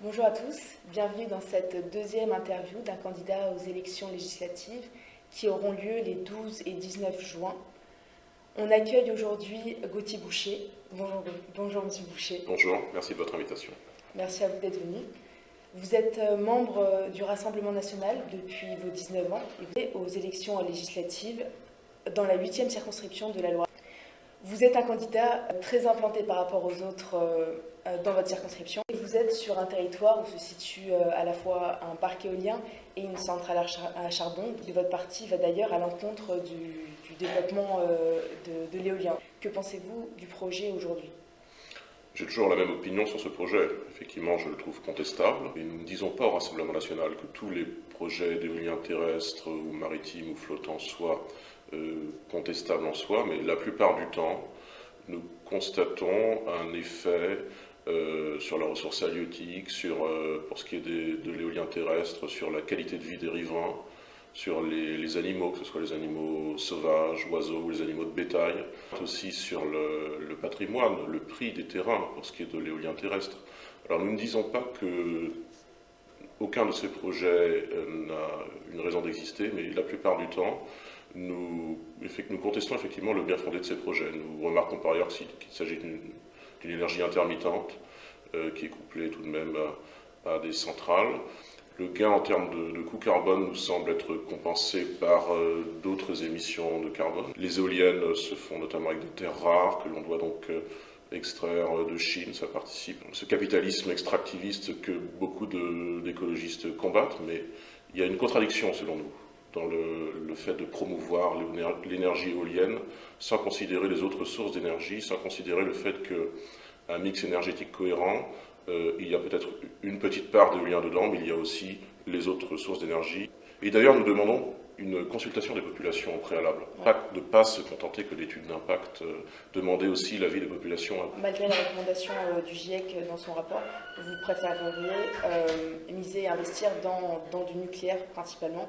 Bonjour à tous, bienvenue dans cette deuxième interview d'un candidat aux élections législatives qui auront lieu les 12 et 19 juin. On accueille aujourd'hui Gauthier Boucher. Bonjour Monsieur Boucher. Bonjour, merci de votre invitation. Merci à vous d'être venu. Vous êtes membre du Rassemblement national depuis vos 19 ans et vous êtes aux élections législatives dans la 8e circonscription de la Loire. Vous êtes un candidat très implanté par rapport aux autres dans votre circonscription. Vous êtes sur un territoire où se situe à la fois un parc éolien et une centrale à charbon. Votre parti va d'ailleurs à l'encontre du développement de l'éolien. Que pensez-vous du projet aujourd'hui ? J'ai toujours la même opinion sur ce projet. Effectivement, je le trouve contestable. Et nous ne disons pas au Rassemblement national que tous les projets d'éolien terrestre ou maritime ou flottant soient contestables en soi, mais la plupart du temps, nous constatons un effet sur la ressource halieutique, pour ce qui est de l'éolien terrestre, sur la qualité de vie des riverains, sur les animaux, que ce soit les animaux sauvages, oiseaux ou les animaux de bétail, aussi sur le patrimoine, le prix des terrains pour ce qui est de l'éolien terrestre. Alors nous ne disons pas que aucun de ces projets n'a une raison d'exister, mais la plupart du temps, nous contestons effectivement le bien fondé de ces projets. Nous remarquons par ailleurs qu'il s'agit d'une énergie intermittente qui est couplée tout de même à des centrales. Le gain en termes de coût carbone nous semble être compensé par d'autres émissions de carbone. Les éoliennes se font notamment avec des terres rares que l'on doit donc extraire de Chine. Ça participe à ce capitalisme extractiviste que beaucoup d'écologistes combattent, mais il y a une contradiction selon nous dans le fait de promouvoir l'énergie éolienne sans considérer les autres sources d'énergie, sans considérer le fait qu'un mix énergétique cohérent, il y a peut-être une petite part d'éolien dedans, mais il y a aussi les autres sources d'énergie. Et d'ailleurs, nous demandons une consultation des populations au préalable. Pas de ne pas se contenter que d'études d'impact, demander aussi l'avis des populations. Malgré la recommandation du GIEC dans son rapport, vous préféreriez miser et investir dans du nucléaire principalement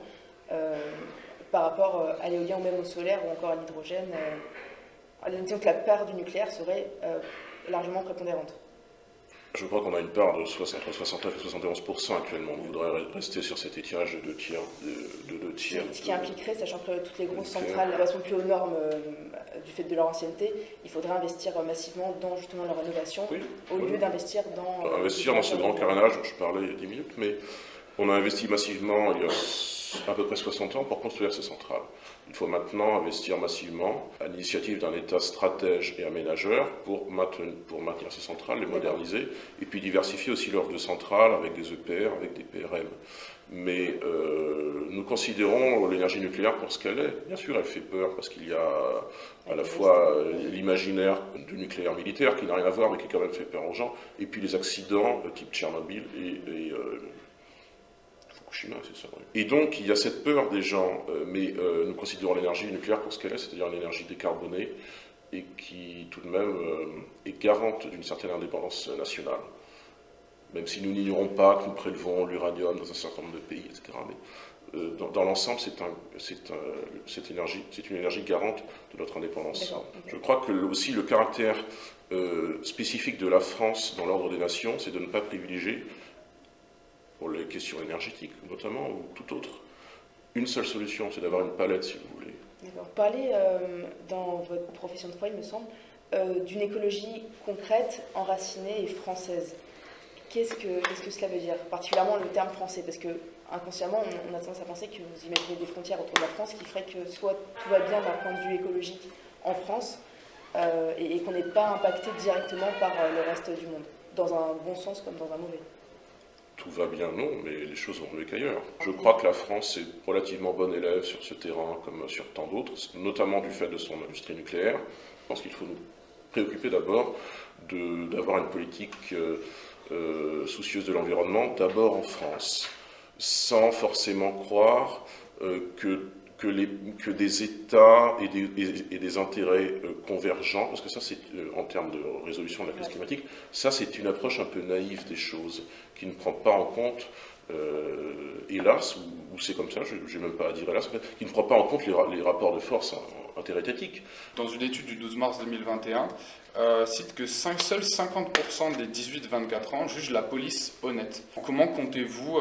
par rapport à l'éolien ou même au solaire ou encore à l'hydrogène. Disons que la part du nucléaire serait largement prépondérante. Je crois qu'on a une part entre 69 et 71% actuellement. On voudrait rester sur cet étirage de 2 tiers. Ce qui impliquerait, sachant que toutes les grosses centrales ne correspondent plus aux normes du fait de leur ancienneté, il faudrait investir massivement dans justement leur rénovation, au lieu d'investir dans... investir dans ce grand carénage dont je parlais il y a 10 minutes, mais on a investi massivement il y a à peu près 60 ans pour construire ces centrales. Il faut maintenant investir massivement à l'initiative d'un État stratège et aménageur pour maintenir ces centrales, les moderniser, et puis diversifier aussi l'offre de centrales avec des EPR, avec des PRM. Mais nous considérons l'énergie nucléaire pour ce qu'elle est. Bien sûr, elle fait peur parce qu'il y a à la fois l'imaginaire du nucléaire militaire qui n'a rien à voir mais qui quand même fait peur aux gens, et puis les accidents type Tchernobyl et Fukushima, c'est ça. Et donc il y a cette peur des gens, mais nous considérons l'énergie nucléaire pour ce qu'elle est, c'est-à-dire une énergie décarbonée et qui tout de même est garante d'une certaine indépendance nationale. Même si nous n'ignorons pas que nous prélevons l'uranium dans un certain nombre de pays, etc. Mais dans l'ensemble, c'est une énergie garante de notre indépendance. Je crois que aussi le caractère spécifique de la France dans l'ordre des nations, c'est de ne pas privilégier, pour les questions énergétiques notamment, ou tout autre, une seule solution, c'est d'avoir une palette, si vous voulez. D'accord. Vous parlez, dans votre profession de foi, il me semble, d'une écologie concrète, enracinée et française. Qu'est-ce que cela veut dire ? Particulièrement le terme français, parce que inconsciemment, on a tendance à penser que vous imaginez des frontières autour de la France qui feraient que soit tout va bien d'un point de vue écologique en France, et qu'on n'est pas impacté directement par le reste du monde, dans un bon sens comme dans un mauvais. Tout va bien, non, mais les choses vont mieux qu'ailleurs. Je crois que la France est relativement bonne élève sur ce terrain, comme sur tant d'autres, notamment du fait de son industrie nucléaire. Je pense qu'il faut nous préoccuper d'abord d'avoir une politique soucieuse de l'environnement, d'abord en France, sans forcément croire que des États et des intérêts convergents, parce que ça c'est en termes de résolution de la crise climatique, ça c'est une approche un peu naïve des choses, qui ne prend pas en compte, hélas, ou c'est comme ça, je n'ai même pas à dire hélas, qui ne prend pas en compte les rapports de force interétatiques. Dans une étude du 12 mars 2021, cite que seuls 50% des 18-24 ans jugent la police honnête. Comment comptez-vous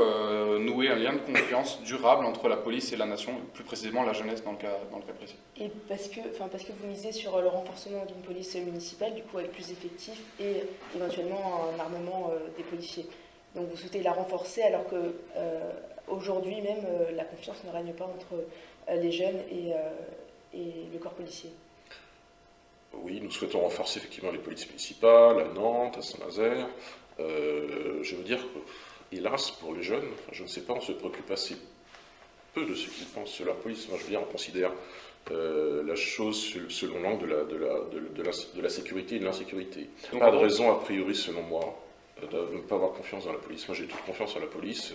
nouer un lien de confiance durable entre la police et la nation, plus précisément la jeunesse dans le cas précis? Et parce que vous misez sur le renforcement d'une police municipale, du coup avec plus d'effectifs et éventuellement un armement des policiers. Donc vous souhaitez la renforcer alors que aujourd'hui même la confiance ne règne pas entre les jeunes et le corps policier. Oui, nous souhaitons renforcer effectivement les polices municipales, à Nantes, à Saint-Nazaire. Je veux dire que, hélas, pour les jeunes, je ne sais pas, on se préoccupe assez peu de ce qu'ils pensent sur la police. Moi, je veux dire, on considère la chose selon l'angle de la sécurité et de l'insécurité. Pas de raison, a priori, selon moi, de ne pas avoir confiance dans la police. Moi, j'ai toute confiance en la police.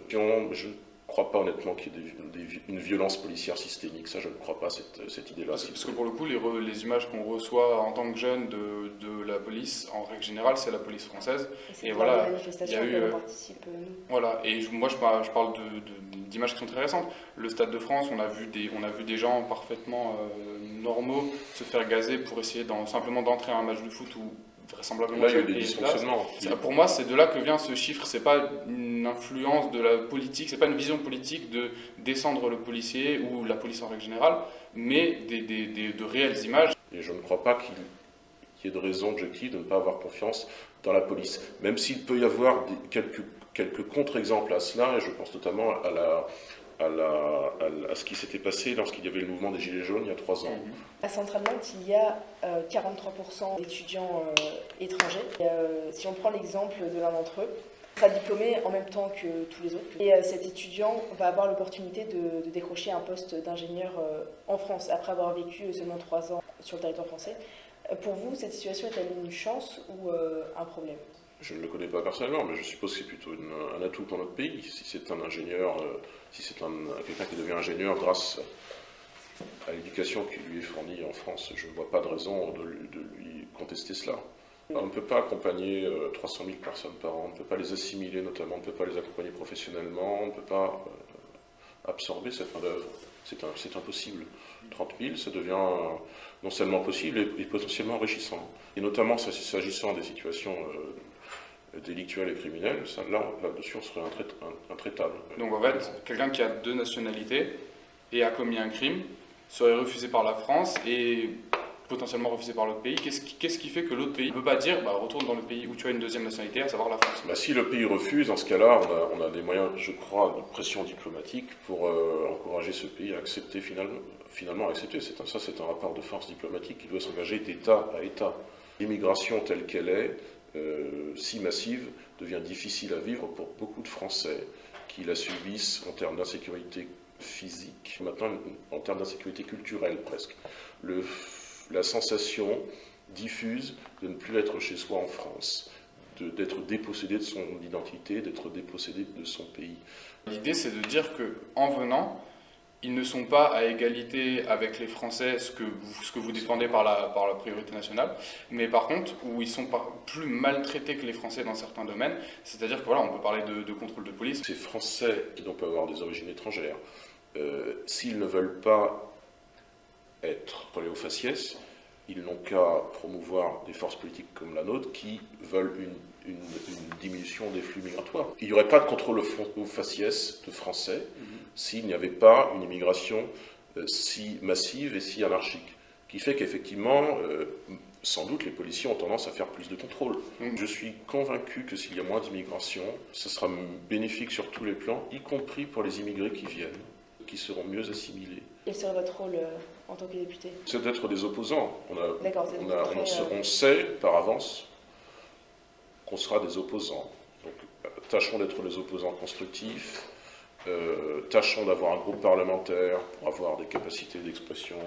Je ne crois pas honnêtement qu'il y ait une violence policière systémique. Ça, je ne crois pas cette idée-là. Parce que pour le coup, les images qu'on reçoit en tant que jeune de la police, en règle générale, c'est la police française. Et voilà, il y a eu, on participe, nous. Voilà, et moi je parle d'images qui sont très récentes. Le Stade de France, on a vu des gens parfaitement normaux se faire gazer pour essayer simplement d'entrer à un match de foot où vraisemblablement... Là, il y a eu des dysfonctionnements. Pour moi, c'est de là que vient ce chiffre. C'est pas une influence de la politique, c'est pas une vision politique de descendre le policier ou la police en règle générale, mais de réelles images. Et je ne crois pas qu'il y ait de raison objective de ne pas avoir confiance dans la police. Même s'il peut y avoir quelques contre-exemples à cela, et je pense notamment à ce qui s'était passé lorsqu'il y avait le mouvement des Gilets jaunes il y a 3 ans. À Centrale-Nantes, il y a 43% d'étudiants étrangers. Et, si on prend l'exemple de l'un d'entre eux, il sera diplômé en même temps que tous les autres. Et cet étudiant va avoir l'opportunité de décrocher un poste d'ingénieur en France, après avoir vécu seulement 3 ans sur le territoire français. Pour vous, cette situation est-elle une chance ou un problème ? Je ne le connais pas personnellement, mais je suppose que c'est plutôt un atout pour notre pays. Si c'est un ingénieur, si c'est quelqu'un qui devient ingénieur grâce à l'éducation qui lui est fournie en France, je ne vois pas de raison de lui contester cela. On ne peut pas accompagner 300 000 personnes par an, on ne peut pas les assimiler notamment, on ne peut pas les accompagner professionnellement, on ne peut pas absorber cette main-d'œuvre. C'est impossible. 30 000, ça devient non seulement possible et potentiellement enrichissant. Et notamment s'agissant des situations délictuelles et criminelles, là-dessus on serait intraitable. Donc en fait, quelqu'un qui a 2 nationalités et a commis un crime serait refusé par la France et potentiellement refusé par l'autre pays. Qu'est-ce qui fait que l'autre pays ne peut pas dire retourne dans le pays où tu as une 2e nationalité, à savoir la France? Si le pays refuse, dans ce cas-là, on a des moyens, je crois, de pression diplomatique pour encourager ce pays à accepter finalement accepter. C'est un rapport de force diplomatique qui doit s'engager d'État à État. L'immigration telle qu'elle est, si massive, devient difficile à vivre pour beaucoup de Français qui la subissent en termes d'insécurité physique, maintenant en termes d'insécurité culturelle presque. La sensation diffuse de ne plus être chez soi en France, d'être dépossédé de son identité, d'être dépossédé de son pays. L'idée, c'est de dire qu'en venant, ils ne sont pas à égalité avec les Français, ce que vous défendez par la priorité nationale, mais par contre, où ils sont plus maltraités que les Français dans certains domaines, c'est-à-dire que voilà, on peut parler de contrôle de police. Ces Français qui donc peuvent avoir des origines étrangères, s'ils ne veulent pas être collés aux faciès, ils n'ont qu'à promouvoir des forces politiques comme la nôtre qui veulent une diminution des flux migratoires. Il n'y aurait pas de contrôle aux faciès de Français s'il n'y avait pas une immigration si massive et si anarchique, qui fait qu'effectivement, sans doute, les policiers ont tendance à faire plus de contrôles. Je suis convaincu que s'il y a moins d'immigration, ce sera bénéfique sur tous les plans, y compris pour les immigrés qui viennent, qui seront mieux assimilés. Quel serait votre rôle en tant que député? C'est d'être des opposants. On c'est sait par avance qu'on sera des opposants. Donc, tâchons d'être des opposants constructifs, tâchons d'avoir un groupe parlementaire pour avoir des capacités d'expression,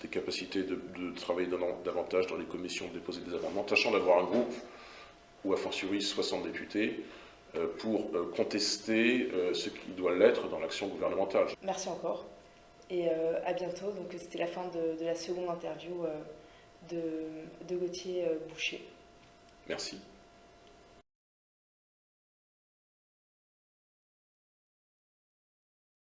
des capacités de travailler davantage dans les commissions, de déposer des amendements, tâchons d'avoir un groupe, ou a fortiori 60 députés, pour contester ce qui doit l'être dans l'action gouvernementale. Merci encore et à bientôt. Donc c'était la fin de la seconde interview de Gauthier Boucher. Merci.